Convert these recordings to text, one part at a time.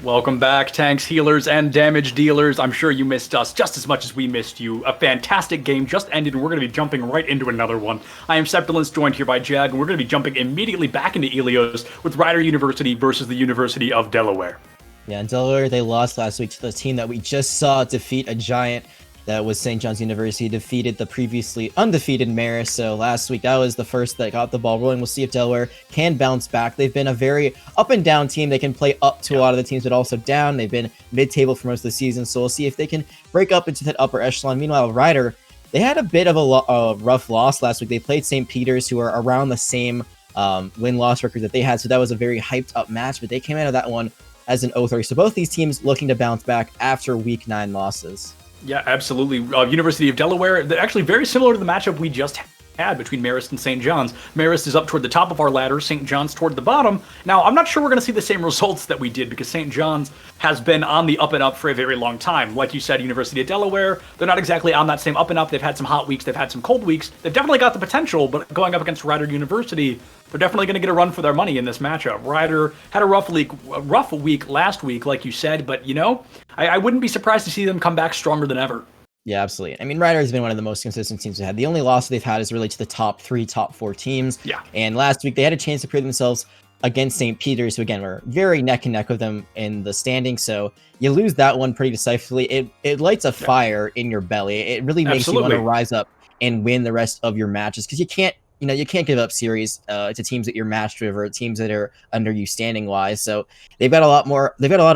Welcome back, tanks, healers, and damage dealers. I'm sure you missed us just as much as we missed you. A fantastic game just ended, and we're going to be jumping right into another one. I am Septilence, joined here by Jag, and we're going to be jumping immediately back into Ilios with Rider University versus the University of Delaware. Yeah, in Delaware, they lost last week to the team that we just saw defeat a giant. That was St. John's University, defeated the previously undefeated Marist. So last week, that was the first that got the ball rolling. We'll see if Delaware can bounce back. They've been a very up and down team. They can play up to a lot of the teams, but also down. They've been mid-table for most of the season. So we'll see if they can break up into that upper echelon. Meanwhile, Rider, they had a bit of a rough loss last week. They played St. Peter's, who are around the same win-loss record that they had. So that was a very hyped-up match, but they came out of that one as an 0-3. So both these teams looking to bounce back after Week 9 losses. Yeah, absolutely. University of Delaware, they're actually very similar to the matchup we just had between Marist and St. John's. Marist is up toward the top of our ladder, St. John's toward the bottom. Now, I'm not sure we're going to see the same results that we did because St. John's has been on the up and up for a very long time. Like you said, University of Delaware, they're not exactly on that same up and up. They've had some hot weeks, they've had some cold weeks. They've definitely got the potential, but going up against Rider University, they're definitely going to get a run for their money in this matchup. Rider had a rough week last week, like you said, but you know, I wouldn't be surprised to see them come back stronger than ever. Yeah, absolutely. I mean, Rider has been one of the most consistent teams they had. The only loss they've had is really to the top 4 teams. Yeah. And last week, they had a chance to prove themselves against St. Peter's, who again were very neck and neck with them in the standings. So you lose that one pretty decisively. It lights a fire in your belly. It really makes you want to rise up and win the rest of your matches because you can't give up series to teams that you're matched with or teams that are under you standing wise. So they've got a lot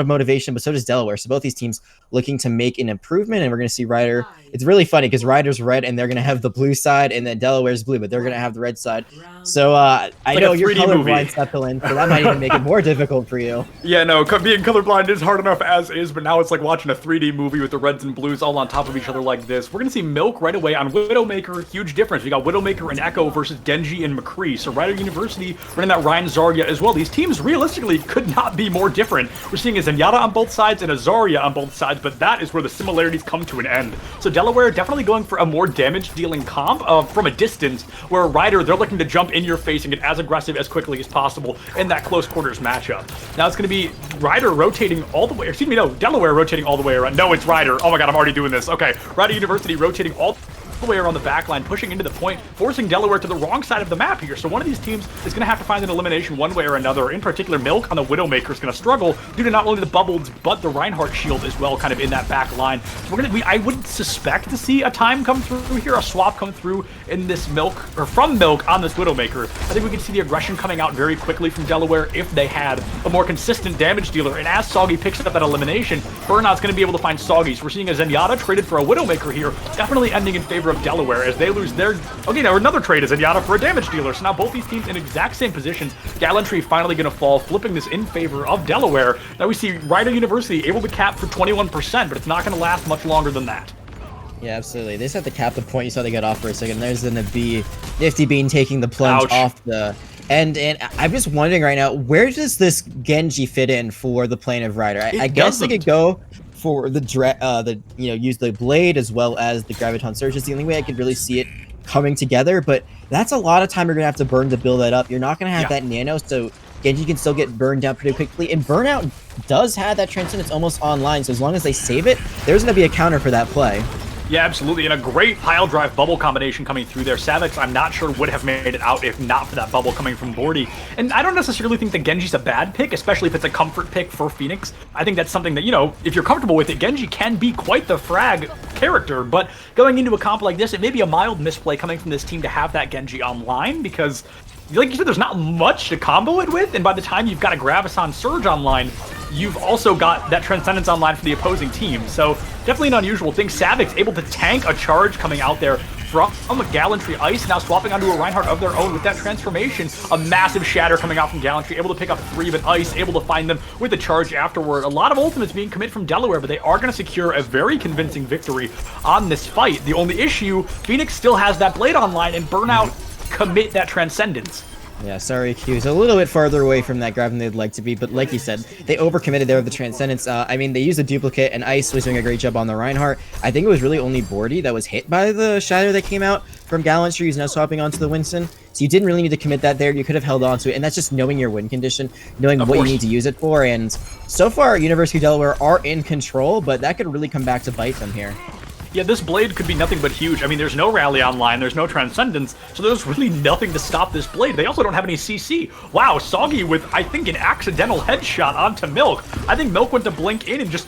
of motivation, but so does Delaware. So both these teams looking to make an improvement, and we're going to see Rider. It's really funny because Rider's red and they're going to have the blue side, and then Delaware's blue, but they're going to have the red side. So I know you're colorblind, Septilin, so that might even make it more difficult for you. Yeah, no, being colorblind is hard enough as is, but now it's like watching a 3D movie with the reds and blues all on top of each other like this. We're going to see Milk right away on Widowmaker. Huge difference. We got Widowmaker and Echo versus Genji and McCree. So Rider University running that Ryan Zarya as well. These teams realistically could not be more different. We're seeing a Zenyatta on both sides and a Zarya on both sides, but that is where the similarities come to an end. So Delaware definitely going for a more damage-dealing comp from a distance, where Rider, they're looking to jump in your face and get as aggressive as quickly as possible in that close quarters matchup. Now it's going to be Rider rotating all the way, Delaware rotating all the way around. No, it's Rider. Oh my god, I'm already doing this. Okay, Rider University rotating all the way around the back line, pushing into the point, forcing Delaware to the wrong side of the map here. So one of these teams is going to have to find an elimination one way or another. In particular, Milk on the Widowmaker is going to struggle due to not only the bubbles, but the Reinhardt shield as well, kind of in that back line. So I would suspect to see a time come through here, a swap come through in this Milk, or from Milk on this Widowmaker. I think we could see the aggression coming out very quickly from Delaware if they had a more consistent damage dealer. And as Soggy picks up that elimination, Burnout's going to be able to find Soggy. So we're seeing a Zenyatta traded for a Widowmaker here, definitely ending in favor of Delaware as they lose their... Okay, now another trade is Zenyatta for a damage dealer. So now both these teams in exact same positions. Gallantry finally going to fall, flipping this in favor of Delaware. Now we see Rider University able to cap for 21%, but it's not going to last much longer than that. Yeah, absolutely. They just have to cap the point. You saw they got off for a second. There's going to be Nifty Bean taking the plunge off the... And I'm just wondering right now, where does this Genji fit in for the plane of Rider? I guess they could go for the use the blade as well as the Graviton Surge. It's the only way I could really see it coming together, but that's a lot of time you're gonna have to burn to build that up. You're not gonna have that nano, so Genji can still get burned down pretty quickly, and Burnout does have that Transcendence almost online, so as long as they save it, there's gonna be a counter for that play. Yeah, absolutely, and a great pile drive bubble combination coming through there. Savix, I'm not sure would have made it out if not for that bubble coming from Bordy. And I don't necessarily think that Genji's a bad pick, especially if it's a comfort pick for Phoenix. I think that's something that, if you're comfortable with it, Genji can be quite the frag character, but going into a comp like this, it may be a mild misplay coming from this team to have that Genji online, because like you said, there's not much to combo it with, and by the time you've got a Graviton Surge online, you've also got that Transcendence online for the opposing team. So definitely an unusual thing. Savix able to tank a charge coming out there from a Gallantry Ice, now swapping onto a Reinhardt of their own with that transformation. A massive shatter coming out from Gallantry, able to pick up 3 of an Ice, able to find them with the charge afterward. A lot of ultimates being committed from Delaware, but they are going to secure a very convincing victory on this fight. The only issue, Phoenix still has that blade online, and Burnout commit that Transcendence. Yeah, sorry, Q's a little bit farther away from that grab than they'd like to be, but like you said, they overcommitted there with the Transcendence. I mean, they used a duplicate, and Ice was doing a great job on the Reinhardt. I think it was really only Bordy that was hit by the Shatter that came out from Gallantry, who's now swapping onto the Winston. So you didn't really need to commit that there. You could have held on to it, and that's just knowing your win condition, knowing what you need to use it for, and so far, University of Delaware are in control, but that could really come back to bite them here. Yeah, this Blade could be nothing but huge. I mean, there's no Rally online, there's no Transcendence, so there's really nothing to stop this Blade. They also don't have any CC. Wow, Soggy with, I think, an accidental headshot onto Milk. I think Milk went to blink in and just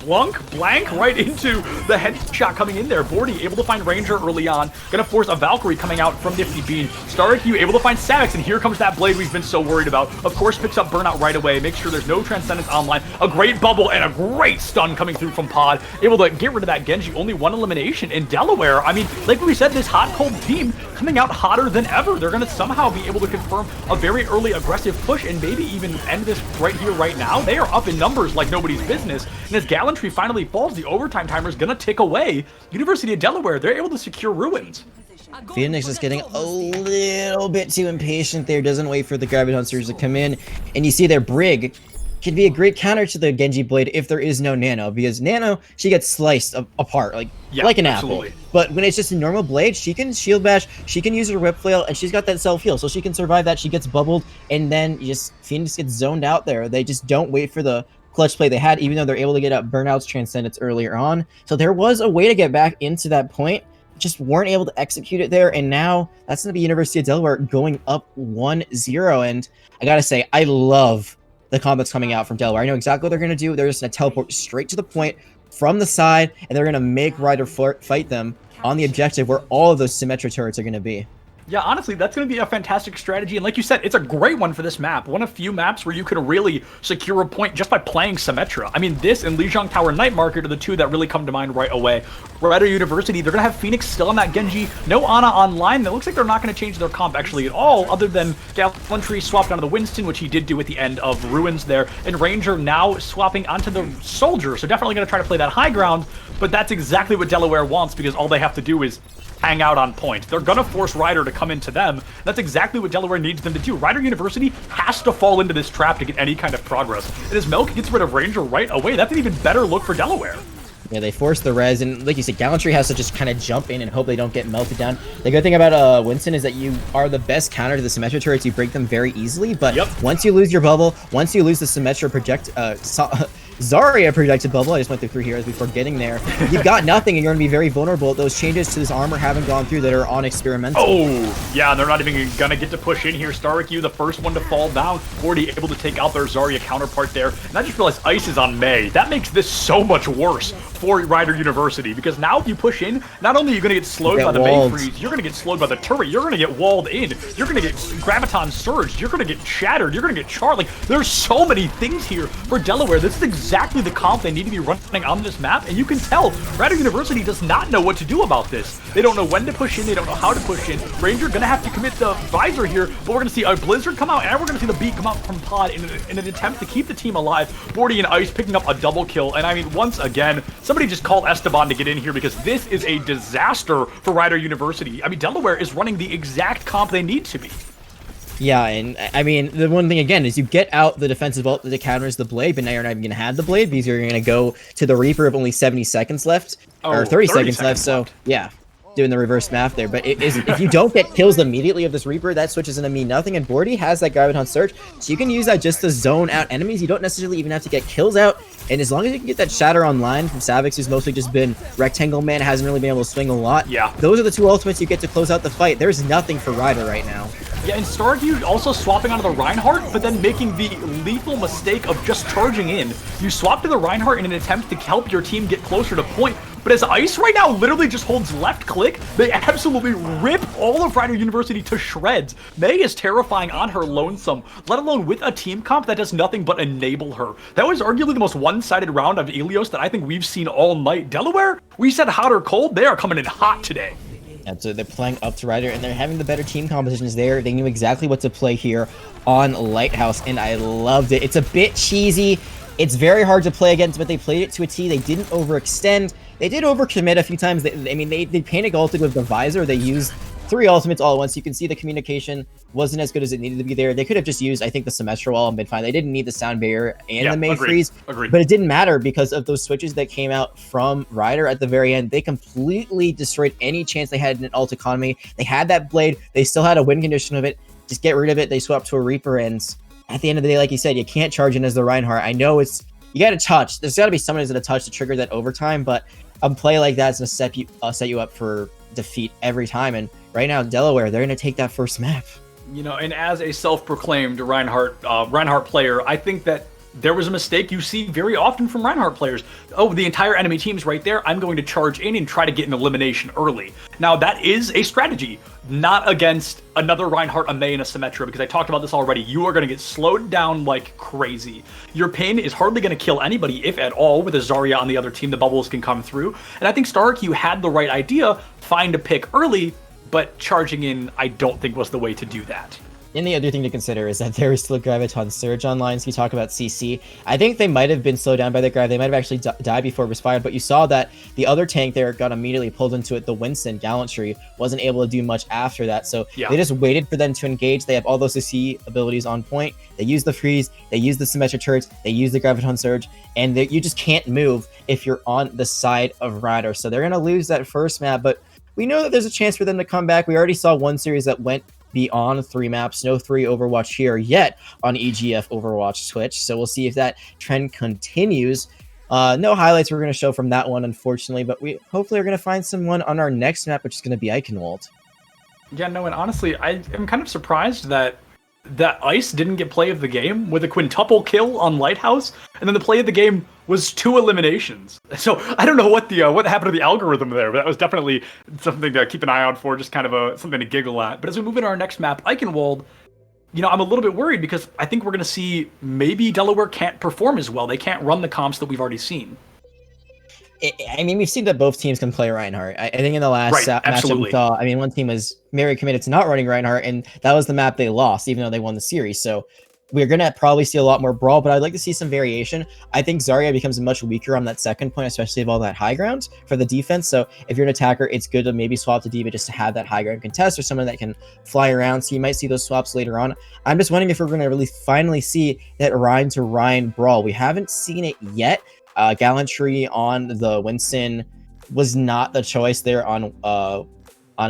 blank right into the headshot coming in there. Bordy able to find Ranger early on, gonna force a Valkyrie coming out from Nifty Bean. StarQ able to find Savix, and here comes that Blade we've been so worried about. Of course, picks up Burnout right away, makes sure there's no Transcendence online. A great bubble and a great stun coming through from Pod. Able to get rid of that Genji, only one elimination in Delaware. I mean, like we said, this hot cold team coming out hotter than ever. They're gonna somehow be able to confirm a very early aggressive push and maybe even end this right here, right now. They are up in numbers like nobody's business. And as Gallantry finally falls, the overtime timer is going to tick away. University of Delaware, they're able to secure Ruins. Phoenix is getting a little bit too impatient there, doesn't wait for the Gravity Hunters to come in, and you see their Brig can be a great counter to the Genji Blade if there is no Nano, because Nano, she gets sliced apart, like an apple. But when it's just a normal Blade, she can shield bash, she can use her whip flail, and she's got that self-heal, so she can survive that. She gets bubbled, and then Phoenix gets zoned out there. They just don't wait for the clutch play they had, even though they're able to get up Burnout's Transcendence earlier on. So there was a way to get back into that point, just weren't able to execute it there, and now that's going to be University of Delaware going up 1-0, and I gotta say, I love the combos coming out from Delaware. I know exactly what they're going to do. They're just going to teleport straight to the point from the side, and they're going to make Ryder fight them on the objective where all of those Symmetra turrets are going to be. Yeah, honestly, that's going to be a fantastic strategy, and like you said, it's a great one for this map. One of few maps where you can really secure a point just by playing Symmetra. I mean, this and Lijiang Tower Night Market are the two that really come to mind right away. Rider University, they're going to have Phoenix still on that Genji, no Ana online. It looks like they're not going to change their comp actually at all, other than Gallantry swapped onto the Winston, which he did do at the end of Ruins there, and Ranger now swapping onto the Soldier, so definitely going to try to play that high ground, but that's exactly what Delaware wants, because all they have to do is hang out on point. They're gonna force Ryder to come into them. That's exactly what Delaware needs them to do. Ryder University has to fall into this trap to get any kind of progress. And as Milk gets rid of Ranger right away, that's an even better look for Delaware. Yeah, they force the res, and like you said, Gallantry has to just kind of jump in and hope they don't get melted down. The good thing about Winston is that you are the best counter to the Symmetra turrets. You break them very easily, but once you lose your bubble, once you lose the Symmetra Zarya projected bubble, I just went through 3 heroes before getting there, you've got nothing and you're going to be very vulnerable. Those changes to this armor haven't gone through that are on experimental. Oh, yeah, they're not even going to get to push in here. StarQ, the first one to fall down, already able to take out their Zarya counterpart there. And I just realized Ice is on Mei. That makes this so much worse for Rider University, because now if you push in, not only are you going to get slowed by the Mei freeze, you're going to get slowed by the turret, you're going to get walled in, you're going to get Graviton surged, you're going to get shattered, you're going to get charred. Like, there's so many things here for Delaware. This is exactly the comp they need to be running on this map, and you can tell Rider University does not know what to do about this. They don't know when to push in, they don't know how to push in. Ranger going to have to commit the visor here, but we're going to see a Blizzard come out, and we're going to see the beat come out from Pod in an attempt to keep the team alive. Bordy and Ice picking up a double kill, and I mean, once again, somebody just called Esteban to get in here, because this is a disaster for Rider University. I mean, Delaware is running the exact comp they need to be. Yeah, and I mean, the one thing again is you get out the defensive ult that counters the Blade, but now you're not even going to have the Blade because you're going to go to the Reaper of only 70 seconds left, or 30 seconds left, so yeah. Doing the reverse math there, but if you don't get kills immediately of this Reaper, that switches into mean nothing, and Bordy has that Graviton Surge, so you can use that just to zone out enemies. You don't necessarily even have to get kills out, and as long as you can get that Shatter online from Savix, who's mostly just been Rectangle Man, hasn't really been able to swing a lot. Yeah, those are the two ultimates you get to close out the fight. There's nothing for Ryder right now. Yeah, and StarQ also swapping onto the Reinhardt, but then making the lethal mistake of just charging in. You swap to the Reinhardt in an attempt to help your team get closer to point, but as Ice right now literally just holds left click, they absolutely rip all of Rider University to shreds. Mei is terrifying on her lonesome, let alone with a team comp that does nothing but enable her. That was arguably the most one-sided round of Ilios that I think we've seen all night. Delaware, we said hot or cold, they are coming in hot today. And so they're playing up to Ryder, and they're having the better team compositions there. They knew exactly what to play here on Lighthouse, and I loved it. It's a bit cheesy. It's very hard to play against, but they played it to a T. They didn't overextend. They did overcommit a few times. They panic ulted with the visor. They used 3 ultimates all at once. You can see the communication wasn't as good as it needed to be there. They could have just used, I think, the Symmetra wall in mid-fight. They didn't need the sound barrier and the May freeze. Agreed. But it didn't matter because of those switches that came out from Ryder at the very end. They completely destroyed any chance they had in an ult economy. They had that blade. They still had a win condition of it. Just get rid of it. They swapped to a Reaper, and at the end of the day, like you said, you can't charge in as the Reinhardt. I know you got to touch. There's got to be someone who's going to touch to trigger that overtime, but a play like that's going to set you up for defeat every time. And right now, Delaware, they're going to take that first map. You know, and as a self-proclaimed Reinhardt player, I think that there was a mistake you see very often from Reinhardt players. Oh, the entire enemy team's right there. I'm going to charge in and try to get an elimination early. Now, that is a strategy, not against another Reinhardt, a May, and a Symmetra, because I talked about this already. You are going to get slowed down like crazy. Your pin is hardly going to kill anybody, if at all. With a Zarya on the other team, the bubbles can come through. And I think Stark, you had the right idea, find a pick early, but charging in, I don't think was the way to do that. And the other thing to consider is that there is still a Graviton Surge online, so you talk about CC. I think they might have been slowed down by the Grav. They might have actually died before it was fired, but you saw that the other tank there got immediately pulled into it. The Winston Gallantry wasn't able to do much after that, so they just waited for them to engage. They have all those CC abilities on point. They use the freeze, they use the Symmetric turrets, they use the Graviton Surge, and you just can't move if you're on the side of Ryder. So they're going to lose that first map, but we know that there's a chance for them to come back. We already saw one series that went beyond 3 maps. No 3 Overwatch here yet on EGF Overwatch Twitch, so we'll see if that trend continues. No highlights we're going to show from that one, unfortunately, but we hopefully are going to find someone on our next map, which is going to be Eichenwald. Yeah, no, and honestly, I am kind of surprised that Ice didn't get play of the game with a quintuple kill on Lighthouse, and then the play of the game was 2 eliminations. So I don't know what happened to the algorithm there, but that was definitely something to keep an eye out for, just kind of something to giggle at. But as we move into our next map, Eichenwald, you know, I'm a little bit worried because I think we're going to see maybe Delaware can't perform as well. They can't run the comps that we've already seen. I mean, we've seen that both teams can play Reinhardt. I think in the last matchup we saw, I mean, one team was very committed to not running Reinhardt, and that was the map they lost, even though they won the series. So we're going to probably see a lot more brawl, but I'd like to see some variation. I think Zarya becomes much weaker on that second point, especially of all that high ground for the defense. So if you're an attacker, it's good to maybe swap to D.Va just to have that high ground contest or someone that can fly around. So you might see those swaps later on. I'm just wondering if we're going to really finally see that Ryan to Ryan brawl. We haven't seen it yet. Gallantry on the Winston was not the choice there on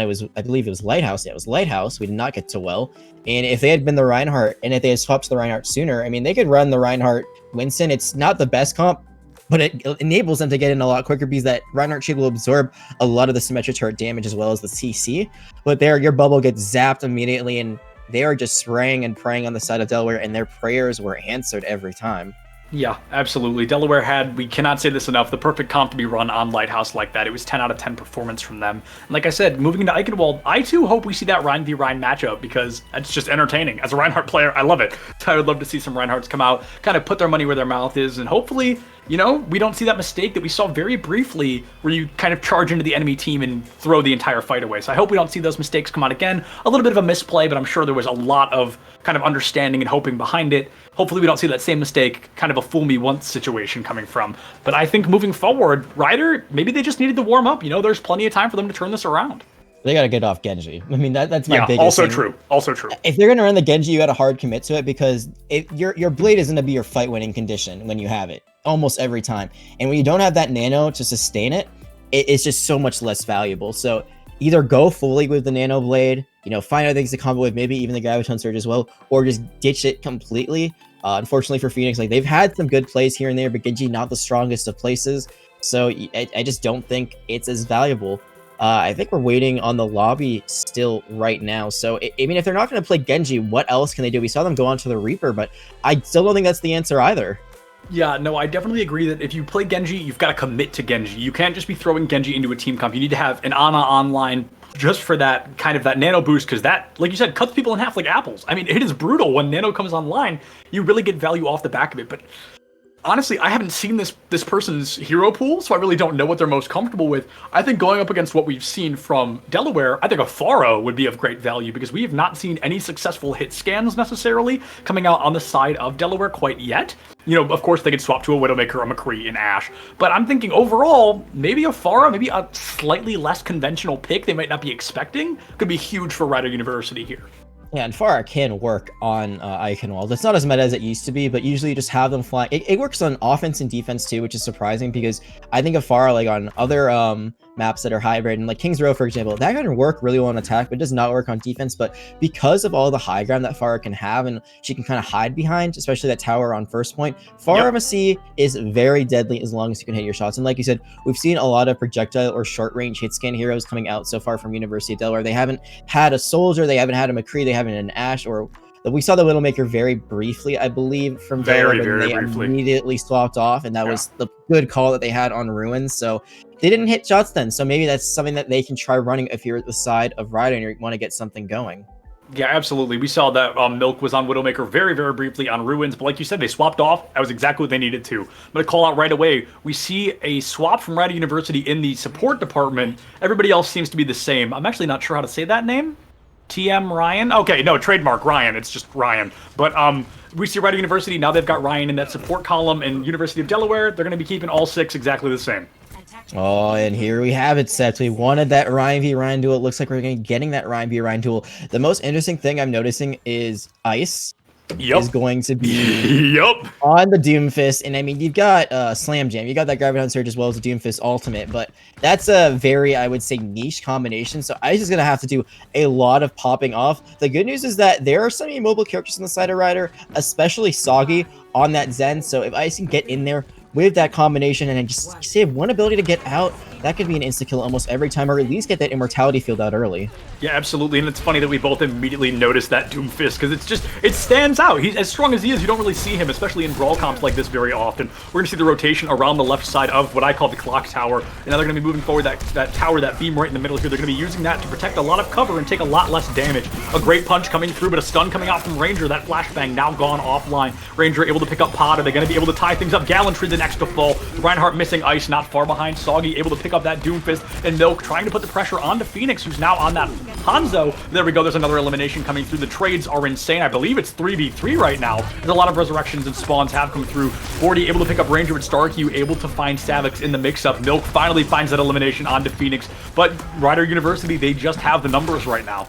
it was, I believe it was Lighthouse. Yeah, it was Lighthouse. We did not get to well. And if they had been the Reinhardt, and if they had swapped to the Reinhardt sooner, I mean, they could run the Reinhardt Winston. It's not the best comp, but it enables them to get in a lot quicker because that Reinhardt shield will absorb a lot of the symmetric turret damage as well as the CC. But there, your bubble gets zapped immediately, and they are just spraying and praying on the side of Delaware, and their prayers were answered every time. Yeah, absolutely. Delaware had, we cannot say this enough, the perfect comp to be run on Lighthouse like that. It was 10 out of 10 performance from them. And like I said, moving into Eichenwald, I too hope we see that Ryan v Ryan matchup because it's just entertaining. As a Reinhardt player, I love it. So I would love to see some Reinhardts come out, kind of put their money where their mouth is, and hopefully, you know, we don't see that mistake that we saw very briefly where you kind of charge into the enemy team and throw the entire fight away. So I hope we don't see those mistakes come out again. A little bit of a misplay, but I'm sure there was a lot of kind of understanding and hoping behind it. Hopefully we don't see that same mistake, kind of a fool me once situation coming from. But I think moving forward, Ryder, maybe they just needed to warm up. You know, there's plenty of time for them to turn this around. They got to get off Genji. I mean, that's my biggest also thing. True. Also true. If they're going to run the Genji, you got to hard commit to it because your blade is going to be your fight-winning condition when you have it almost every time. And when you don't have that nano to sustain it, it's just so much less valuable. So either go fully with the nano blade, you know, find other things to combo with, maybe even the Graviton Surge as well, or just ditch it completely. Unfortunately for Phoenix, like they've had some good plays here and there, but Genji not the strongest of places. So I just don't think it's as valuable. I think we're waiting on the lobby still right now. So, I mean, if they're not going to play Genji, what else can they do? We saw them go on to the Reaper, but I still don't think that's the answer either. Yeah, no, I definitely agree that if you play Genji, you've got to commit to Genji. You can't just be throwing Genji into a team comp. You need to have an Ana online just for that kind of that nano boost, because that, like you said, cuts people in half like apples. I mean, it is brutal when nano comes online. You really get value off the back of it, but Honestly, I haven't seen this person's hero pool, so I really don't know what they're most comfortable with. I think going up against what we've seen from Delaware, I think a Pharaoh would be of great value because we have not seen any successful hit scans necessarily coming out on the side of Delaware quite yet. You know, of course, they could swap to a Widowmaker, a McCree, and Ashe. But I'm thinking overall, maybe a Pharaoh, maybe a slightly less conventional pick they might not be expecting, could be huge for Rider University here. Yeah, and Pharah can work on Icon Walls. It's not as meta as it used to be, but usually you just have them fly. It works on offense and defense too, which is surprising because I think of Pharah like on other maps that are hybrid, and like King's Row, for example, that can work really well on attack, but does not work on defense. But because of all the high ground that Pharah can have, and she can kind of hide behind, especially that tower on first point, Pharmacy is very deadly as long as you can hit your shots. And like you said, we've seen a lot of projectile or short range hit scan heroes coming out so far from University of Delaware. They haven't had a Soldier, they haven't had a McCree, they haven't had an Ashe, or we saw the Widowmaker very briefly, I believe, from Delaware, but they briefly immediately swapped off, and that was the good call that they had on Ruins. So they didn't hit shots then. So maybe that's something that they can try running if you're at the side of Rider and you want to get something going. Yeah, absolutely. We saw that Milk was on Widowmaker very, very briefly on Ruins, but like you said, they swapped off. That was exactly what they needed to. I'm going to call out right away. We see a swap from Rider University in the support department. Everybody else seems to be the same. I'm actually not sure how to say that name. TM Ryan? Okay, no, trademark Ryan. It's just Ryan. But we see Rider University, now they've got Ryan in that support column, and University of Delaware, they're going to be keeping all 6 exactly the same. Oh, and here we have it, Seth. We wanted that Ryan v Ryan duel. It looks like we're getting that Ryan v Ryan duel. The most interesting thing I'm noticing is Ice is going to be on the Doomfist. And I mean, you've got Slam Jam, you got that Graviton Surge as well as the Doomfist Ultimate, but that's a very, I would say, niche combination. So Ice is going to have to do a lot of popping off. The good news is that there are some immobile characters on the side of Rider, especially Soggy on that Zen. So if Ice can get in there with that combination and just save one ability to get out, that could be an insta-kill almost every time, or at least get that Immortality field out early. Yeah, absolutely, and it's funny that we both immediately noticed that Doomfist, because it's just, it stands out. He's as strong as he is, you don't really see him, especially in brawl comps like this very often. We're going to see the rotation around the left side of what I call the clock tower, and now they're going to be moving forward that tower, that beam right in the middle here. They're going to be using that to protect a lot of cover and take a lot less damage. A great punch coming through, but a stun coming out from Ranger. That flashbang now gone offline. Ranger able to pick up Pod. Are they going to be able to tie things up? Gallantry the next to fall. Reinhardt missing Ice, not far behind. Soggy able to pick up that Doomfist, and Milk trying to put the pressure onto Phoenix, who's now on that Hanzo. There we go, there's another elimination coming through. The trades are insane. I believe it's 3v3 right now. There's a lot of resurrections and spawns have come through. 40 able to pick up Ranger with Starkey, able to find Savix in the mix-up. Milk finally finds that elimination onto Phoenix, but Rider University, they just have the numbers right now.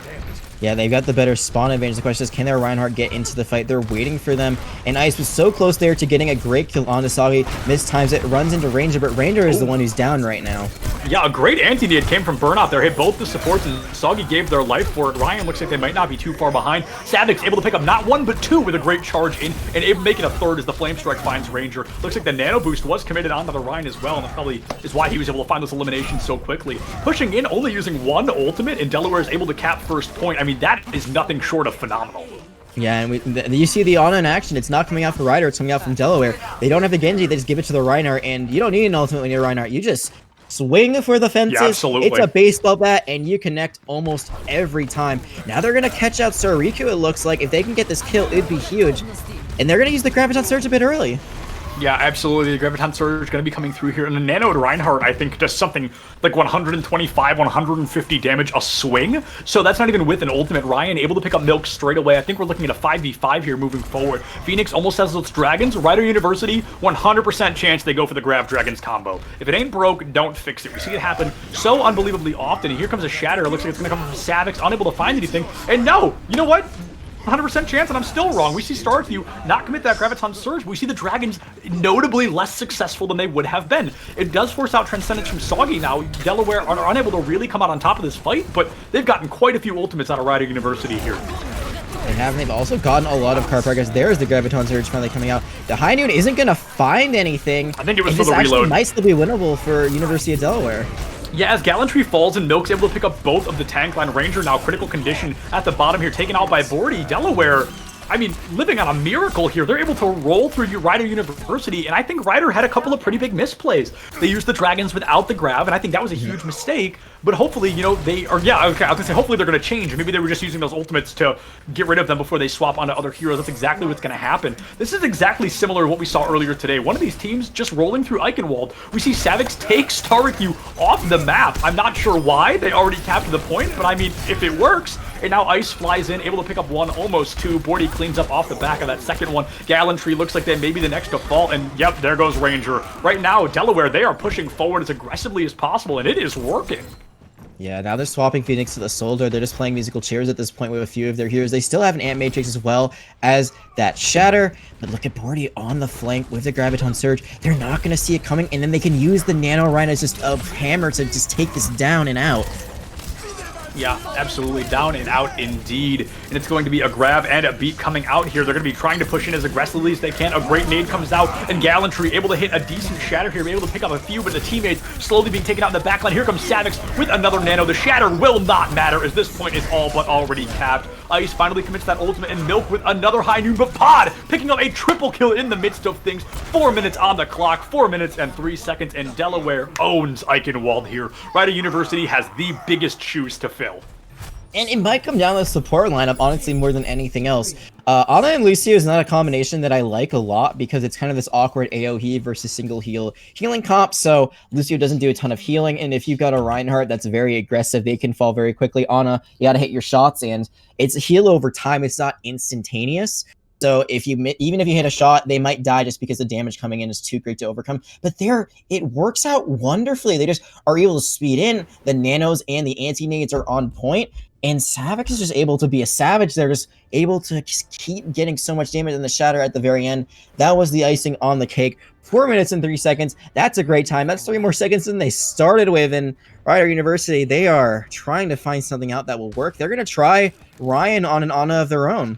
Yeah, they've got the better spawn advantage. The question is, can their Reinhardt get into the fight? They're waiting for them, and Ice was so close there to getting a great kill on the Soggy. Mistimes it, runs into Ranger, but Ranger is the one who's down right now. Yeah, a great anti-nade came from Burnout there. Hit both the supports, and Soggy gave their life for it. Ryan looks like they might not be too far behind. Savix able to pick up not 1, but 2 with a great charge in, and able to make it a 3rd as the Flame Strike finds Ranger. Looks like the Nano Boost was committed onto the Ryan as well, and that probably is why he was able to find those eliminations so quickly. Pushing in, only using 1 ultimate, and Delaware is able to cap first point. I mean, that is nothing short of phenomenal. Yeah, and you see the Ana in action. It's not coming out from Rider, it's coming out from Delaware. They don't have the Genji, they just give it to the Reinhardt, and you don't need an ultimate when you're Reinhardt. You just swing for the fences. Yeah, absolutely. It's a baseball bat, and you connect almost every time. Now they're going to catch out Sariku, it looks like. If they can get this kill, it'd be huge. And they're going to use the Graviton Surge a bit early. Yeah, absolutely. The Graviton Surge is going to be coming through here. And the Nano Reinhardt, I think, does something like 125, 150 damage a swing. So that's not even with an ultimate. Ryan able to pick up Milk straight away. I think we're looking at a 5v5 here moving forward. Phoenix almost has those Dragons. Rider University, 100% chance they go for the Grav Dragons combo. If it ain't broke, don't fix it. We see it happen so unbelievably often. And here comes a Shatter. It looks like it's going to come from Savix, unable to find anything. And no, you know what? 100% chance, and I'm still wrong. We see Starkey not commit that Graviton Surge, but we see the Dragons notably less successful than they would have been. It does force out Transcendence from Soggy now. Delaware are unable to really come out on top of this fight, but they've gotten quite a few ultimates out of Rider University here. They have. They've also gotten a lot of card progress. There's the Graviton Surge finally coming out. The High Noon isn't going to find anything. I think it was for the reload. This might still be winnable for University of Delaware. Yeah, as Gallantry falls and Milk's able to pick up both of the tank line. Ranger now critical condition at the bottom here, taken out by Bordy. Delaware I mean, living on a miracle here. They're able to roll through Ryder University, and I think Ryder had a couple of pretty big misplays. They used the dragons without the grab, and I think that was a huge mistake. But hopefully, you know, they are, yeah, okay, I was gonna say, hopefully they're gonna change. Maybe they were just using those ultimates to get rid of them before they swap onto other heroes. That's exactly what's gonna happen. This is exactly similar to what we saw earlier today. One of these teams just rolling through Eichenwald. We see Savix take Starriku off the map. I'm not sure why. They already captured the point, but I mean, if it works, and now Ice flies in, able to pick up one, almost two. Bordy cleans up off the back of that second one. Gallantry looks like they may be the next to fall, and yep, there goes Ranger. Right now, Delaware, they are pushing forward as aggressively as possible, and it is working. Yeah, now they're swapping Phoenix to the Soldier. They're just playing musical chairs at this point with a few of their heroes. They still have an Ant Matrix as well as that Shatter. But look at Bordy on the flank with the Graviton Surge. They're not going to see it coming, and then they can use the Nano Rhino as just a hammer to just take this down and out. Yeah, absolutely. Down and out indeed. And it's going to be a grab and a beat coming out here. They're going to be trying to push in as aggressively as they can. A great nade comes out, and Gallantry able to hit a decent Shatter here, able to pick up a few, but the teammates slowly being taken out in the backline. Here comes Savix with another Nano. The Shatter will not matter, as this point is all but already capped. Ice finally commits that ultimate, and Milk with another high noon, but Pod picking up a triple kill in the midst of things. 4 minutes on the clock, 4 minutes and 3 seconds, and Delaware owns Eichenwald here. Ryder University has the biggest shoes to fill. And it might come down to the support lineup, honestly, more than anything else. Ana and Lucio is not a combination that I like a lot because it's kind of this awkward AoE versus single healing comp. So Lucio doesn't do a ton of healing, and if you've got a Reinhardt that's very aggressive, they can fall very quickly. Ana, you got to hit your shots, and it's a heal over time. It's not instantaneous. So even if you hit a shot, they might die just because the damage coming in is too great to overcome. But it works out wonderfully. They just are able to speed in. The nanos and the anti-nades are on point. And Savix is just able to be a savage. They're just able to just keep getting so much damage in the Shatter at the very end. That was the icing on the cake. 4 minutes and 3 seconds. That's a great time. That's 3 more seconds than they started with. And Ryder University, they are trying to find something out that will work. They're going to try Ryan on an Ana of their own.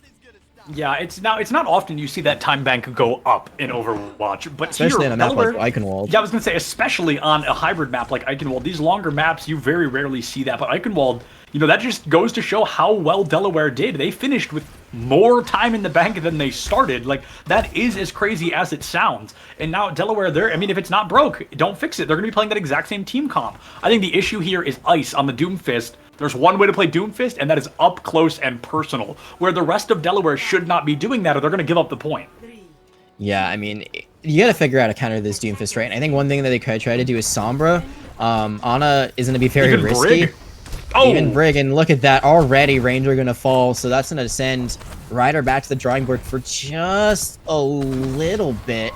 Yeah, it's not often you see that time bank go up in Overwatch, but especially here, on a map Delaware, like Eichenwald. Yeah, I was gonna say, especially on a hybrid map like Eichenwald. These longer maps, you very rarely see that, but Eichenwald, you know, that just goes to show how well Delaware did. They finished with more time in the bank than they started. Like, that is as crazy as it sounds. And now Delaware, I mean, if it's not broke, don't fix it. They're gonna be playing that exact same team comp. I think the issue here is Ice on the Doomfist. There's one way to play Doomfist, and that is up close and personal, where the rest of Delaware should not be doing that, or they're going to give up the point. Yeah, I mean, you got to figure out how to counter this Doomfist, right? And I think one thing that they could try to do is Sombra. Ana is going to be very risky. Brig. Oh! Even Brig, and look at that. Already, Ranger going to fall, so that's going to send Ryder back to the drawing board for just a little bit.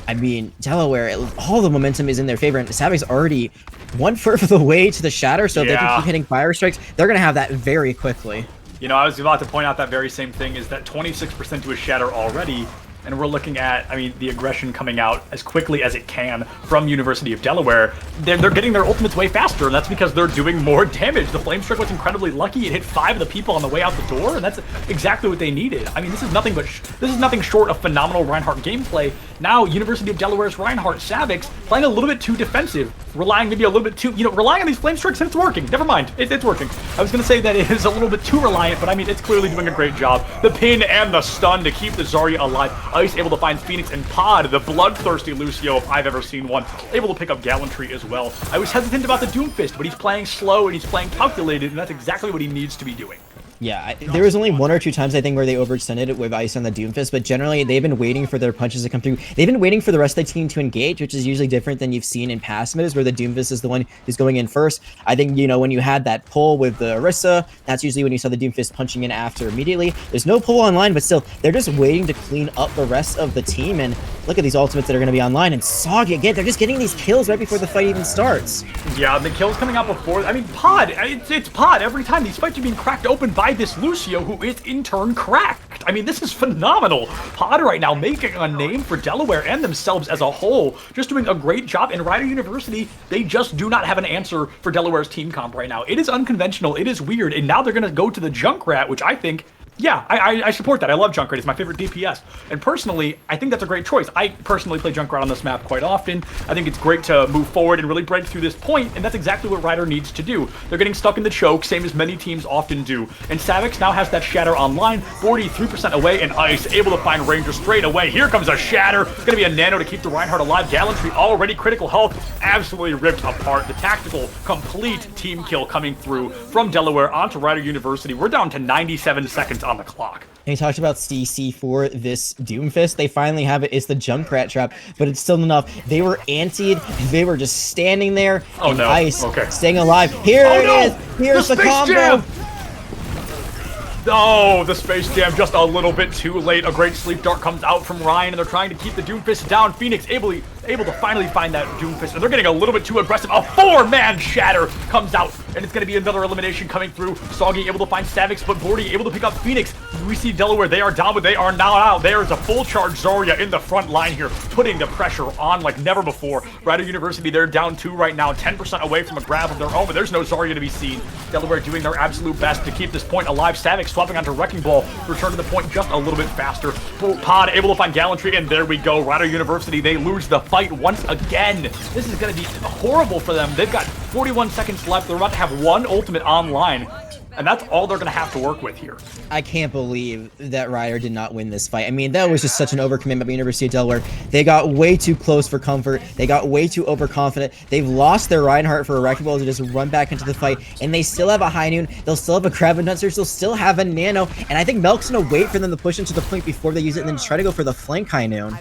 I mean, Delaware, all the momentum is in their favor, and Savix already 1/4 of the way to the Shatter, so if they can keep hitting fire strikes, they're going to have that very quickly. You know, I was about to point out that very same thing, is that 26% to a Shatter already, and we're looking at, I mean, the aggression coming out as quickly as it can from University of Delaware. They're getting their ultimates way faster, and that's because they're doing more damage. The Flame Strike was incredibly lucky. It hit 5 of the people on the way out the door, and that's exactly what they needed. I mean, this is nothing short of phenomenal Reinhardt gameplay. Now, University of Delaware's Reinhardt Savix playing a little bit too defensive, relying maybe a little bit too, relying on these Flame Strikes, and it's working. Never mind, it's working. I was going to say that it is a little bit too reliant, but I mean, it's clearly doing a great job. The pin and the stun to keep the Zarya alive. Ice able to find Phoenix and Pod, the bloodthirsty Lucio, if I've ever seen one, able to pick up Gallantry as well. I was hesitant about the Doomfist, but he's playing slow and he's playing calculated, and that's exactly what he needs to be doing. Yeah, there was only 1 or 2 times I think where they overextended it with Ice on the Doomfist, but generally they've been waiting for their punches to come through. They've been waiting for the rest of the team to engage, which is usually different than you've seen in past metas, where the Doomfist is the one who's going in first. I think, when you had that pull with the Orisa, that's usually when you saw the Doomfist punching in after immediately. There's no pull online, but still, they're just waiting to clean up the rest of the team, and look at these ultimates that are going to be online, and Soggy, again, they're just getting these kills right before the fight even starts. Yeah, the kills coming out before, I mean, Pod, it's Pod every time. These fights are being cracked open by this Lucio, who is in turn cracked. I mean, this is phenomenal. Pod right now making a name for Delaware and themselves as a whole, just doing a great job. In Ryder University, they just do not have an answer for Delaware's team comp right now. It is unconventional, it is weird, and now they're going to go to the Junkrat, which I think Yeah, I support that. I love Junkrat. It's my favorite DPS. And personally, I think that's a great choice. I personally play Junkrat on this map quite often. I think it's great to move forward and really break through this point, and that's exactly what Ryder needs to do. They're getting stuck in the choke, same as many teams often do. And Savix now has that Shatter online, 43% away, and Ice able to find Ranger straight away. Here comes a Shatter. It's going to be a Nano to keep the Reinhardt alive. Gallantry already critical health, absolutely ripped apart. The tactical, complete team kill coming through from Delaware onto Ryder University. We're down to 97 seconds on the clock. And we talked about CC for this Doomfist. They finally have it. It's the Junkrat trap, but it's still enough. They were antied. They were just standing there. Oh, and no. Ice Okay. staying alive. Here it is. Here's the combo. Jam. Oh, the Space Jam just a little bit too late. A great sleep dart comes out from Ryan, and they're trying to keep the Doomfist down. Phoenix able to finally find that Doomfist, and they're getting a little bit too aggressive. A 4-man Shatter comes out, and it's going to be another elimination coming through. Soggy able to find Savix, but Bordy able to pick up Phoenix. We see Delaware. They are down, but they are now out. There is a full charge Zarya in the front line here, putting the pressure on like never before. Ryder University, they're down 2 right now, 10% away from a grab of their own, but there's no Zarya to be seen. Delaware doing their absolute best to keep this point alive. Savix swapping onto Wrecking Ball, return to the point just a little bit faster. Pod able to find Gallantry, and there we go. Ryder University, they lose the fight once again. This is going to be horrible for them. They've got 41 seconds left. They're about to have one ultimate online, and that's all they're going to have to work with here. I can't believe that Ryder did not win this fight. I mean, that was just such an overcommitment by University of Delaware. They got way too close for comfort. They got way too overconfident. They've lost their Reinhardt for a Wrecking Ball to just run back into the fight, and they still have a High Noon. They'll still have a Crab and Dunsers. They'll still have a Nano, and I think Melk's going to wait for them to push into the point before they use it and then just try to go for the flank High Noon.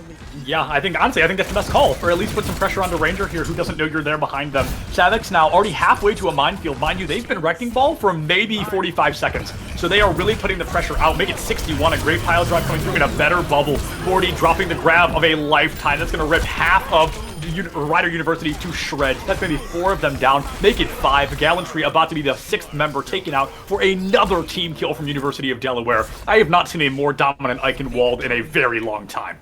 Yeah, honestly, I think that's the best call, or at least put some pressure on the Ranger here who doesn't know you're there behind them. Savix now already halfway to a minefield. Mind you, they've been Wrecking Ball for maybe 45 seconds, so they are really putting the pressure out. Make it 61, a great pile drive coming through in a better bubble. 40 dropping the grab of a lifetime. That's going to rip half of Ryder University to shreds. That's going to be 4 of them down. Make it 5. Gallantry about to be the 6th member taken out for another team kill from University of Delaware. I have not seen a more dominant Eichenwald in a very long time.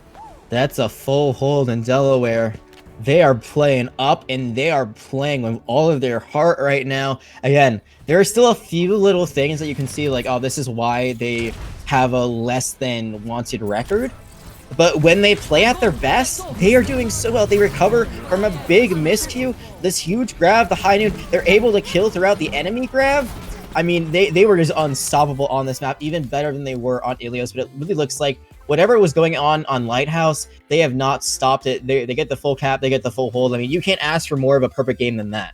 That's a full hold in Delaware. They are playing up, and they are playing with all of their heart right now. Again, there are still a few little things that you can see, like, oh, this is why they have a less than wanted record. But when they play at their best, they are doing so well. They recover from a big miscue, this huge grab, the High Noon. They're able to kill throughout the enemy grab. I mean, they were just unstoppable on this map, even better than they were on Ilios, but it really looks like whatever was going on Lighthouse, they have not stopped it. They get the full cap, they get the full hold. I mean, you can't ask for more of a perfect game than that.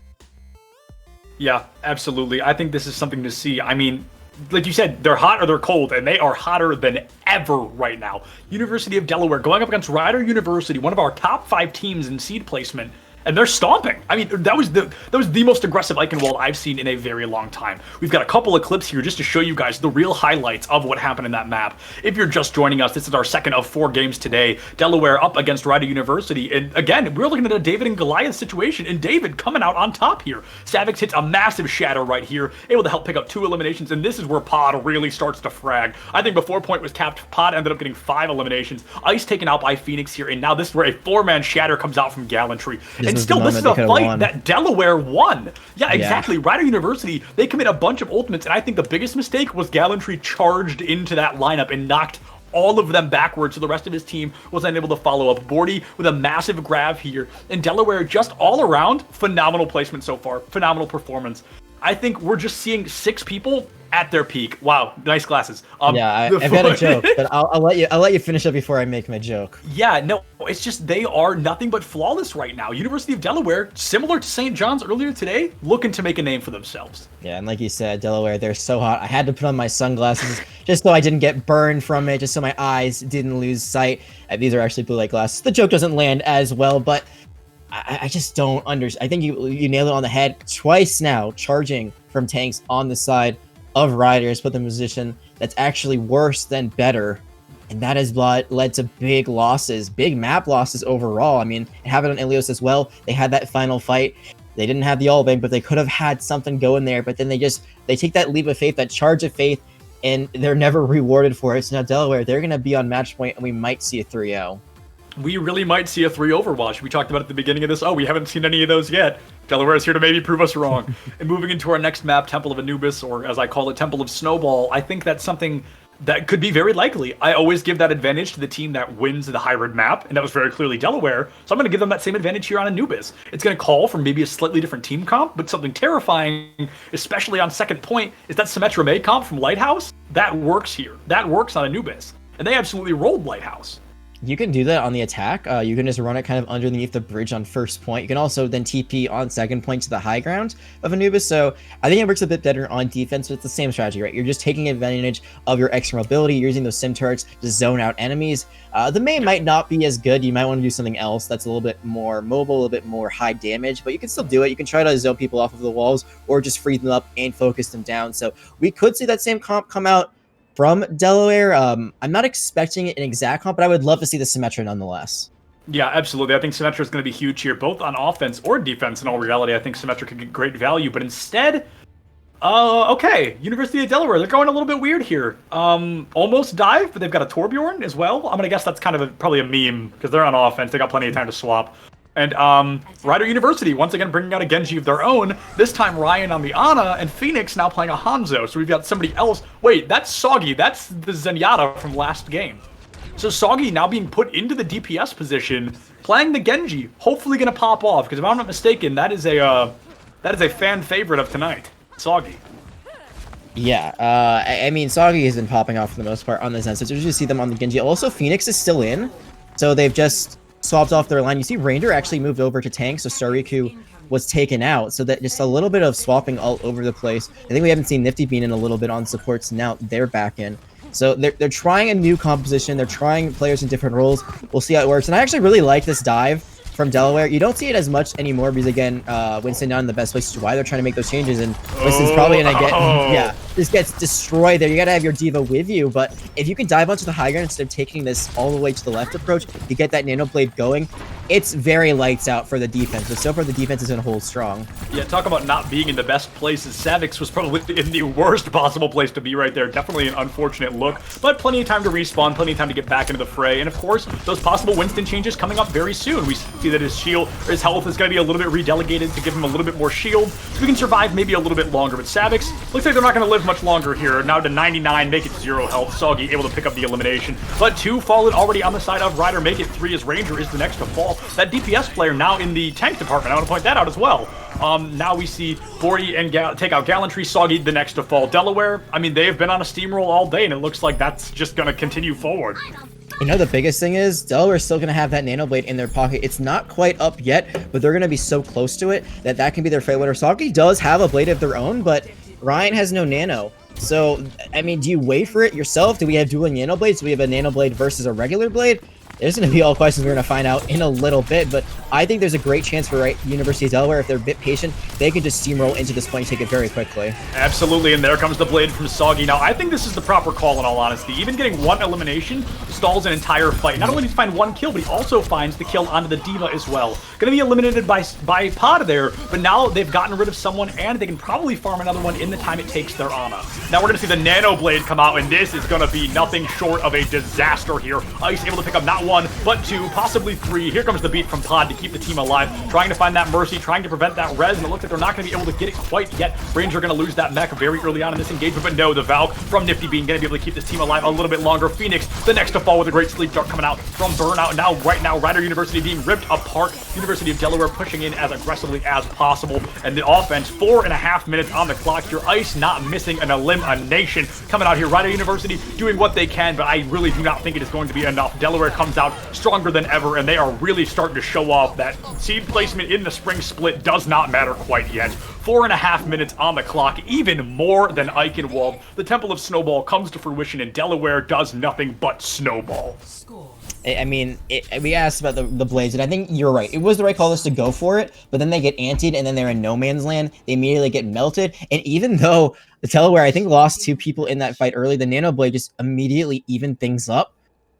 Yeah, absolutely. I think this is something to see. I mean, like you said, they're hot or they're cold, and they are hotter than ever right now. University of Delaware going up against Ryder University, one of our top 5 teams in seed placement, and they're stomping. I mean, that was the most aggressive Eichenwald I've seen in a very long time. We've got a couple of clips here just to show you guys the real highlights of what happened in that map. If you're just joining us, this is our second of 4 games today. Delaware up against Ryder University, and again, we're looking at a David and Goliath situation, and David coming out on top here. Savix hits a massive shadow right here, able to help pick up 2 eliminations, and this is where Pod really starts to frag. I think before point was tapped, Pod ended up getting 5 eliminations. Ice taken out by Phoenix here, and now this is where a 4-man shatter comes out from Gallantry. And still, this is a fight that Delaware won. Yeah, exactly. Yeah. Ryder University, they commit a bunch of ultimates, and I think the biggest mistake was Gallantry charged into that lineup and knocked all of them backwards, so the rest of his team was unable to follow up. Bordy with a massive grab here, and Delaware just all around, phenomenal placement so far, phenomenal performance. I think we're just seeing 6 people at their peak. Wow, nice glasses. Yeah, I've got a joke, but I'll let you finish up before I make my joke. Yeah, no, it's just they are nothing but flawless right now. University of Delaware, similar to St. John's earlier today, looking to make a name for themselves. Yeah, and like you said, Delaware, they're so hot. I had to put on my sunglasses just so I didn't get burned from it, just so my eyes didn't lose sight. These are actually blue light glasses. The joke doesn't land as well, but I just don't understand. I think you nailed it on the head twice now, charging from tanks on the side of Riders, put them in a position that's actually worse than better, and that has led to big losses, big map losses overall. I mean, it happened on Ilios as well. They had that final fight. They didn't have the all-bank, but they could have had something going there, but then they take that leap of faith, that charge of faith, and they're never rewarded for it. So now Delaware, they're going to be on match point, and we might see a 3-0. We really might see a 3 Overwatch. We talked about at the beginning of this. Oh, we haven't seen any of those yet. Delaware is here to maybe prove us wrong. And moving into our next map, Temple of Anubis, or as I call it, Temple of Snowball, I think that's something That could be very likely. I always give that advantage to the team that wins the hybrid map, and that was very clearly Delaware. So I'm going to give them that same advantage here on Anubis. It's going to call for maybe a slightly different team comp, but something terrifying, especially on second point, is that Symmetra May comp from Lighthouse. That works here. That works on Anubis. And they absolutely rolled Lighthouse. You can do that on the attack. You can just run it kind of underneath the bridge on first point. You can also then TP on second point to the high ground of Anubis. So I think it works a bit better on defense, but it's the same strategy, right? You're just taking advantage of your extra mobility, using those sim turrets to zone out enemies. The main might not be as good. You might want to do something else that's a little bit more mobile, a little bit more high damage, but you can still do it. You can try to zone people off of the walls or just freeze them up and focus them down. So we could see that same comp come out from Delaware. I'm not expecting an exact comp, but I would love to see the Symmetra nonetheless. Yeah, absolutely. I think Symmetra is going to be huge here, both on offense or defense. In all reality, I think Symmetra could get great value, but instead, okay, University of Delaware, they're going a little bit weird here. Almost dive, but they've got a Torbjorn as well. I'm going to guess that's kind of probably a meme, because they're on offense. They got plenty of time to swap. And Rider University, once again, bringing out a Genji of their own. This time, Ryan on the Ana, and Phoenix now playing a Hanzo. So we've got somebody else. Wait, that's Soggy. That's the Zenyatta from last game. So Soggy now being put into the DPS position, playing the Genji. Hopefully going to pop off, because if I'm not mistaken, that is a fan favorite of tonight. Soggy. Yeah, I mean, Soggy has been popping off for the most part on the Zen, so you see them on the Genji. Also, Phoenix is still in, so they've just swapped off their line. You see Ranger actually moved over to tank, so Sariku was taken out, so that just a little bit of swapping all over the place. I think we haven't seen Nifty Bean in a little bit on supports, now they're back in. So they're trying a new composition, they're trying players in different roles. We'll see how it works, and I actually really like this dive from Delaware. You don't see it as much anymore because, again, Winston not in the best place, which is why they're trying to make those changes, and Winston's probably gonna get, yeah, this gets destroyed there. You gotta have your diva with you, but if you can dive onto the high ground instead of taking this all the way to the left approach, you get that nano blade going. It's very lights out for the defense, but so far the defense is gonna hold strong. Yeah, talk about not being in the best places. Savix was probably in the worst possible place to be right there. Definitely an unfortunate look, but plenty of time to respawn, plenty of time to get back into the fray, and of course, those possible Winston changes coming up very soon. We see that his shield, or his health is going to be a little bit redelegated to give him a little bit more shield, so we can survive maybe a little bit longer. But Savix, looks like they're not going to live much longer here. Now to 99, make it 0 health. Soggy able to pick up the elimination, but 2 fallen already on the side of Ryder, make it 3 as Ranger is the next to fall. That DPS player now in the tank department, I want to point that out as well. Now we see 40 and take out Gallantry, Soggy the next to fall. Delaware, I mean, they've been on a steamroll all day, and it looks like that's just going to continue forward. You know, the biggest thing is Delaware's still going to have that nano blade in their pocket. It's not quite up yet, but they're going to be so close to it that that can be their fate winner. Soggy does have a blade of their own, but Ryan has no nano. So, I mean, do you wait for it yourself? Do we have dual nano blades? Do we have a nano blade versus a regular blade? There's going to be all questions we're going to find out in a little bit, but I think there's a great chance for University of Delaware. If they're a bit patient, they can just steamroll into this point and take it very quickly. Absolutely, and there comes the blade from Soggy. Now, I think this is the proper call in all honesty. Even getting 1 elimination stalls an entire fight. Not only does he find 1 kill, but he also finds the kill onto the Diva as well. Going to be eliminated by Pod there, but now they've gotten rid of someone, and they can probably farm another one in the time it takes their Ana. Now we're going to see the Nano Blade come out, and this is going to be nothing short of a disaster here. Ice able to pick up not 1, but 2, possibly 3. Here comes the beat from Pod to keep the team alive, trying to find that Mercy, trying to prevent that res, and it looks like they're not going to be able to get it quite yet. Ranger going to lose that mech very early on in this engagement, but no, the Valk from Nifty Bean going to be able to keep this team alive a little bit longer. Phoenix, the next to fall with a great sleep dart coming out from Burnout. Now, right now, Rider University being ripped apart. University of Delaware pushing in as aggressively as possible, and the offense, 4.5 minutes on the clock. Your Ice not missing an elimination coming out here. Rider University doing what they can, but I really do not think it is going to be enough. Delaware comes out stronger than ever, and they are really starting to show off that seed placement in the spring split does not matter quite yet. 4.5 minutes on the clock, even more than Eichenwald. The Temple of Snowball comes to fruition, and Delaware does nothing but snowball. I mean, we asked about the blades, and I think you're right. It was the right call to go for it, but then they get antied, and then they're in no man's land. They immediately get melted, and even though the Delaware, I think, lost 2 people in that fight early, the Nano Blade just immediately evened things up.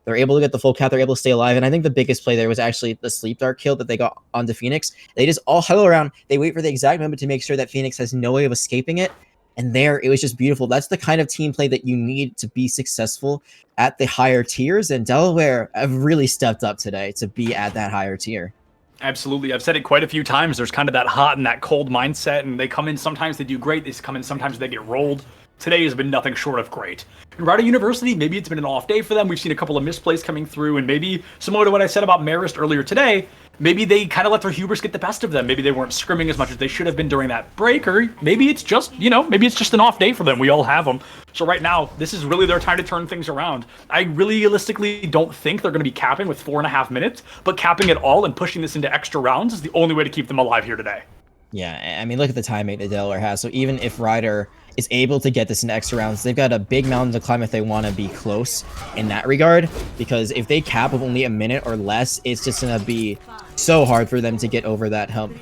They're able to get the full count. They're able to stay alive. And I think the biggest play there was actually the sleep dart kill that they got onto Phoenix. They just all huddle around. They wait for the exact moment to make sure that Phoenix has no way of escaping it. And there, it was just beautiful. That's the kind of team play that you need to be successful at the higher tiers. And Delaware have really stepped up today to be at that higher tier. Absolutely. I've said it quite a few times. There's kind of that hot and that cold mindset. And they come in, sometimes they do great. They come in, sometimes they get rolled. today has been nothing short of great. In Rider University, maybe it's been an off day for them. We've seen a couple of misplays coming through, and maybe similar to what I said about Marist earlier today, maybe they kind of let their hubris get the best of them. Maybe they weren't scrimming as much as they should have been during that break, or maybe it's just, maybe it's just an off day for them. We all have them. So right now, this is really their time to turn things around. I realistically don't think they're going to be capping with 4.5 minutes, but capping it all and pushing this into extra rounds is the only way to keep them alive here today. Yeah, I mean, look at the timing that Delaware has. So even if Ryder is able to get this in extra rounds, they've got a big mountain to climb if they want to be close in that regard, because if they cap with only a minute or less, it's just going to be so hard for them to get over that hump.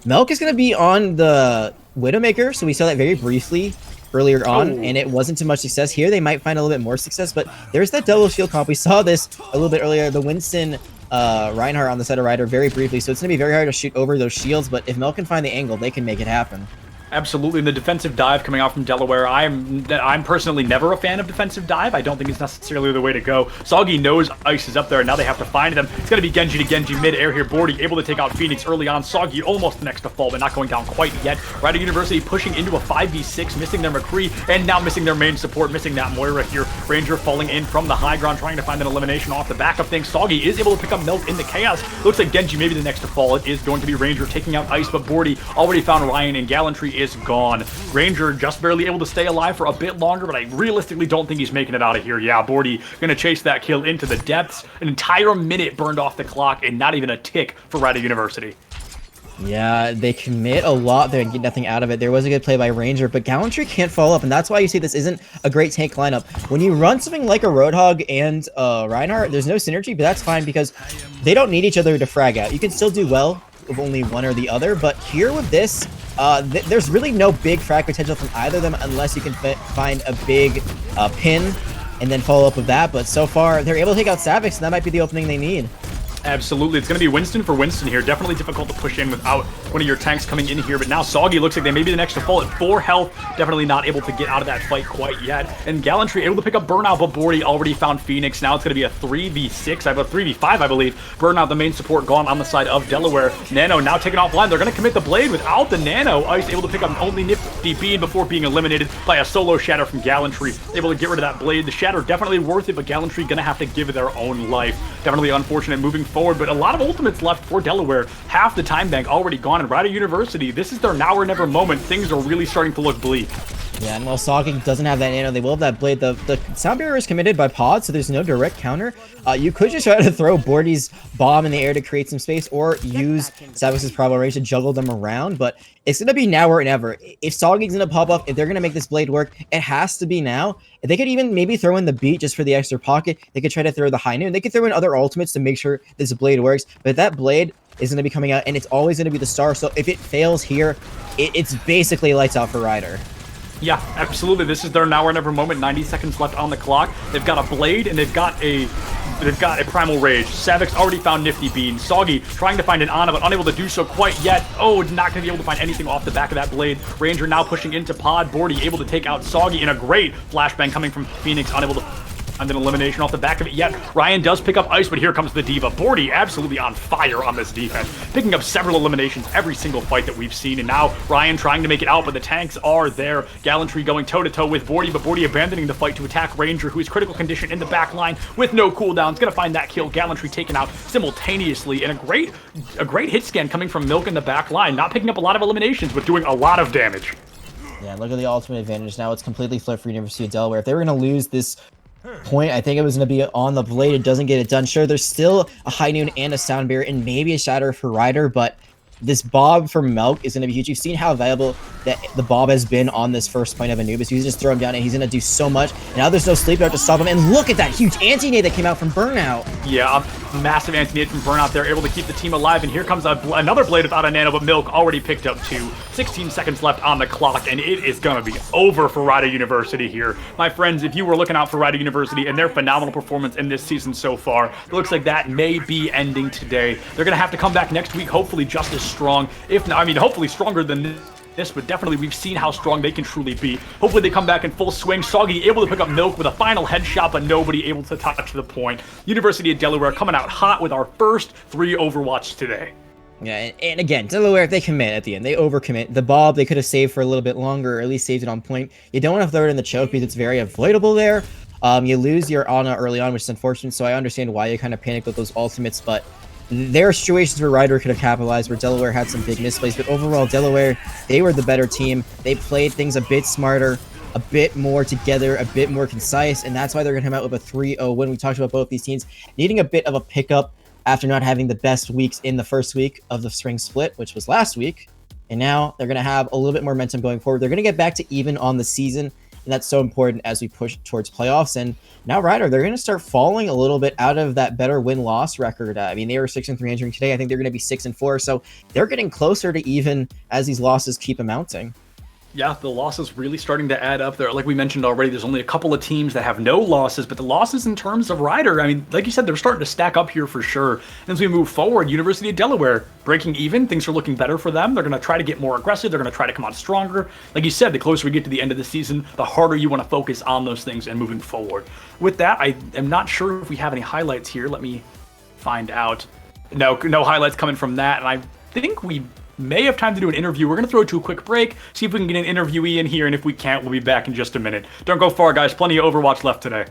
Melk is going to be on the Widowmaker, so we saw that very briefly earlier on, and it wasn't too much success. Here they might find a little bit more success, but there's that double shield comp. We saw this a little bit earlier, the Winston Reinhardt on the side of Ryder very briefly, so it's going to be very hard to shoot over those shields, but if Melk can find the angle, they can make it happen. Absolutely, and the defensive dive coming out from Delaware, I'm personally never a fan of defensive dive. I don't think it's necessarily the way to go. Soggy knows Ice is up there, and now they have to find them. It's going to be Genji to Genji mid-air here. Bordy able to take out Phoenix early on. Soggy almost the next to fall, but not going down quite yet. Rider University pushing into a 5v6, missing their McCree, and now missing their main support, missing that Moira here. Ranger falling in from the high ground, trying to find an elimination off the back of things. Soggy is able to pick up Milk in the chaos. Looks like Genji maybe the next to fall. It is going to be Ranger taking out Ice, but Bordy already found Ryan, and Gallantry is gone. Ranger just barely able to stay alive for a bit longer, but I realistically don't think he's making it out of here. Yeah, Bordy gonna chase that kill into the depths. An entire minute burned off the clock and not even a tick for Rider University. Yeah, they commit a lot there and get nothing out of it. There was a good play by Ranger, but Gallantry can't follow up, and that's why you see this isn't a great tank lineup. When you run something like a Roadhog and Reinhardt, there's no synergy, but that's fine because they don't need each other to frag out. You can still do well with only one or the other, but here with this, there's really no big frag potential from either of them unless you can find a big pin and then follow up with that. But so far, they're able to take out Savix, and that might be the opening they need. Absolutely. It's going to be Winston for Winston here. Definitely difficult to push in without one of your tanks coming in here. But now Soggy looks like they may be the next to fall at 4 health. Definitely not able to get out of that fight quite yet. And Gallantry able to pick up Burnout, but Bordy already found Phoenix. Now it's going to be a 3v6. I have a 3v5, I believe. Burnout, the main support, gone on the side of Delaware. Nano now taken offline. They're going to commit the blade without the Nano. Ice able to pick up only Nifty Bean before being eliminated by a solo Shatter from Gallantry. Able to get rid of that blade. The Shatter definitely worth it, but Gallantry going to have to give it their own life. Definitely unfortunate moving forward, but a lot of ultimates left for Delaware. Half the time bank already gone, and Rider University, this is their now or never moment. Things are really starting to look bleak. Yeah, and while Soggy doesn't have that nano, they will have that blade. The sound barrier is committed by Pod, so there's no direct counter. You could just try to throw Bordy's bomb in the air to create some space, or use Savix's Probo Rage to juggle them around, but it's going to be now or never. If Soggy's going to pop up, if they're going to make this blade work, it has to be now. If they could even maybe throw in the beat just for the extra pocket. They could try to throw the high noon. They could throw in other ultimates to make sure this blade works, but that blade is going to be coming out, and it's always going to be the star, so if it fails here, it's basically lights out for Ryder. Yeah, absolutely. This is their now or never moment. 90 seconds left on the clock. They've got a blade and they've got a primal rage. Savix already found Nifty Bean. Soggy trying to find an Ana, but unable to do so quite yet. Oh, not going to be able to find anything off the back of that blade. Ranger now pushing into Pod. Bordy able to take out Soggy in a great flashbang coming from Phoenix, unable to find an elimination off the back of it yet. Ryan does pick up Ice, but here comes the Diva. Bordy absolutely on fire on this defense, picking up several eliminations every single fight that we've seen, and now Ryan trying to make it out, but the tanks are there. Gallantry going toe-to-toe with Bordy, but Bordy abandoning the fight to attack Ranger, who is critical condition in the back line with no cooldowns. Gonna find that kill. Gallantry taken out simultaneously, and a great hit scan coming from Milk in the back line, not picking up a lot of eliminations, but doing a lot of damage. Yeah, look at the ultimate advantage. Now it's completely flipped for University of Delaware. If they were going to lose this point, I think it was going to be on the blade. It doesn't get it done. Sure, there's still a high noon and a sound barrier and maybe a shatter for Ryder, but this Bob from Melk is going to be huge. You've seen how valuable that the Bob has been on this first point of Anubis. You can just throw him down and he's going to do so much. And now there's no sleep out to stop him. And look at that huge anti-nade that came out from Burnout. Yeah, a massive anti-nade from Burnout there, able to keep the team alive. And here comes another blade without a nano, but Milk already picked up 2. 16 seconds left on the clock, and it is going to be over for Rider University here. My friends, if you were looking out for Rider University and their phenomenal performance in this season so far, it looks like that may be ending today. They're going to have to come back next week, hopefully just as strong. If not, I mean, hopefully stronger than this, but definitely we've seen how strong they can truly be. Hopefully they come back in full swing. Soggy able to pick up Milk with a final headshot, but nobody able to touch the point. University of Delaware coming out hot with our first 3 Overwatch today. Yeah, and again, Delaware, they commit at the end. They overcommit. The Bob, they could have saved for a little bit longer, or at least saved it on point. You don't want to throw it in the choke because it's very avoidable there. You lose your Ana early on, which is unfortunate, so I understand why you kind of panicked with those ultimates, but there are situations where Ryder could have capitalized, where Delaware had some big misplays, but overall, Delaware, they were the better team. They played things a bit smarter, a bit more together, a bit more concise, and that's why they're going to come out with a 3-0 win. We talked about both these teams needing a bit of a pickup after not having the best weeks in the first week of the spring split, which was last week. And now they're going to have a little bit more momentum going forward. They're going to get back to even on the season, and that's so important as we push towards playoffs. And now Ryder, they're going to start falling a little bit out of that better win-loss record. I mean, they were 6-3 entering today. I think they're going to be 6-4. So they're getting closer to even as these losses keep amounting. Yeah, the losses really starting to add up there. Like we mentioned already, there's only a couple of teams that have no losses, but the losses in terms of Ryder, I mean, like you said, they're starting to stack up here for sure. And as we move forward, University of Delaware breaking even, things are looking better for them. They're going to try to get more aggressive. They're going to try to come out stronger. Like you said, the closer we get to the end of the season, the harder you want to focus on those things and moving forward. With that, I am not sure if we have any highlights here. Let me find out. No highlights coming from that, and I think we may have time to do an interview. We're going to throw it to a quick break, see if we can get an interviewee in here, and if we can't, we'll be back in just a minute. Don't go far, guys. Plenty of Overwatch left today.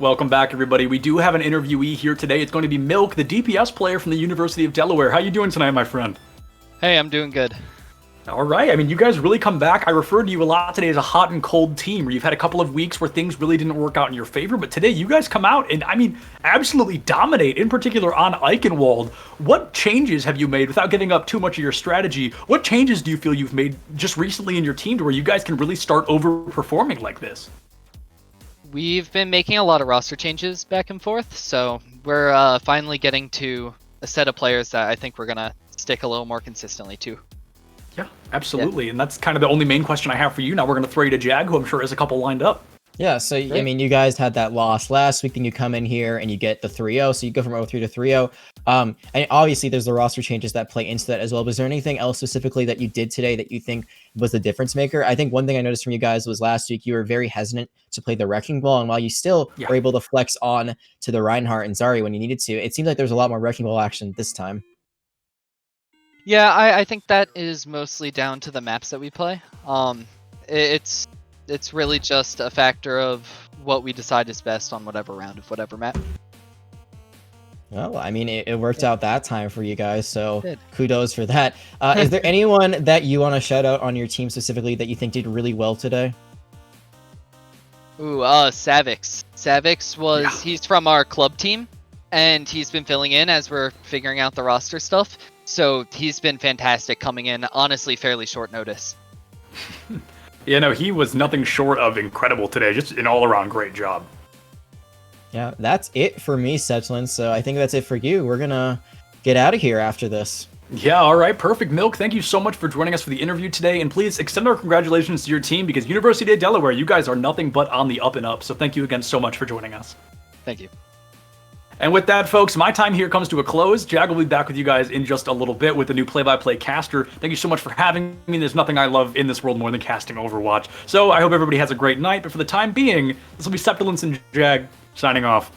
Welcome back, everybody. We do have an interviewee here today. It's going to be Milk, the DPS player from the University of Delaware. How you doing tonight, my friend? Hey, I'm doing good. All right. I mean, you guys really come back. I referred to you a lot today as a hot and cold team, where you've had a couple of weeks where things really didn't work out in your favor. But today, you guys come out and, I mean, absolutely dominate, in particular on Eichenwald. What changes have you made, without getting up too much of your strategy, what changes do you feel you've made just recently in your team to where you guys can really start overperforming like this? We've been making a lot of roster changes back and forth, so we're finally getting to a set of players that I think we're going to stick a little more consistently to. Yeah, absolutely. Yeah. And that's kind of the only main question I have for you. Now we're going to throw you to Jag, who I'm sure has a couple lined up. Yeah, so I Great. mean, you guys had that loss last week, then you come in here and you get the 3-0, so you go from 0-3 to 3-0. And obviously there's the roster changes that play into that as well. But is there anything else specifically that you did today that you think was the difference maker? I think one thing I noticed from you guys was last week you were very hesitant to play the Wrecking Ball, and while you still were able to flex on to the Reinhardt and Zari when you needed to, it seems like there's a lot more Wrecking Ball action this time. Yeah, I think that is mostly down to the maps that we play. It's really just a factor of what we decide is best on whatever round of whatever map. Well, I mean, it worked out that time for you guys, so Good. kudos for that. Is there anyone that you want to shout out on your team specifically that you think did really well today? Ooh, Savix. Savix was, he's from our club team, and he's been filling in as we're figuring out the roster stuff. So he's been fantastic coming in, honestly, fairly short notice. Yeah, no, he was nothing short of incredible today. Just an all-around great job. Yeah, that's it for me, Setchlin. So I think that's it for you. We're gonna get out of here after this. Yeah, all right, perfect. Milk, thank you so much for joining us for the interview today, and please extend our congratulations to your team, because University of Delaware, you guys are nothing but on the up and up, so thank you again so much for joining us. Thank you. And with that, folks, my time here comes to a close. Jag will be back with you guys in just a little bit with the new play-by-play caster. Thank you so much for having me. There's nothing I love in this world more than casting Overwatch. So I hope everybody has a great night, but for the time being, this will be Septilence and Jag signing off.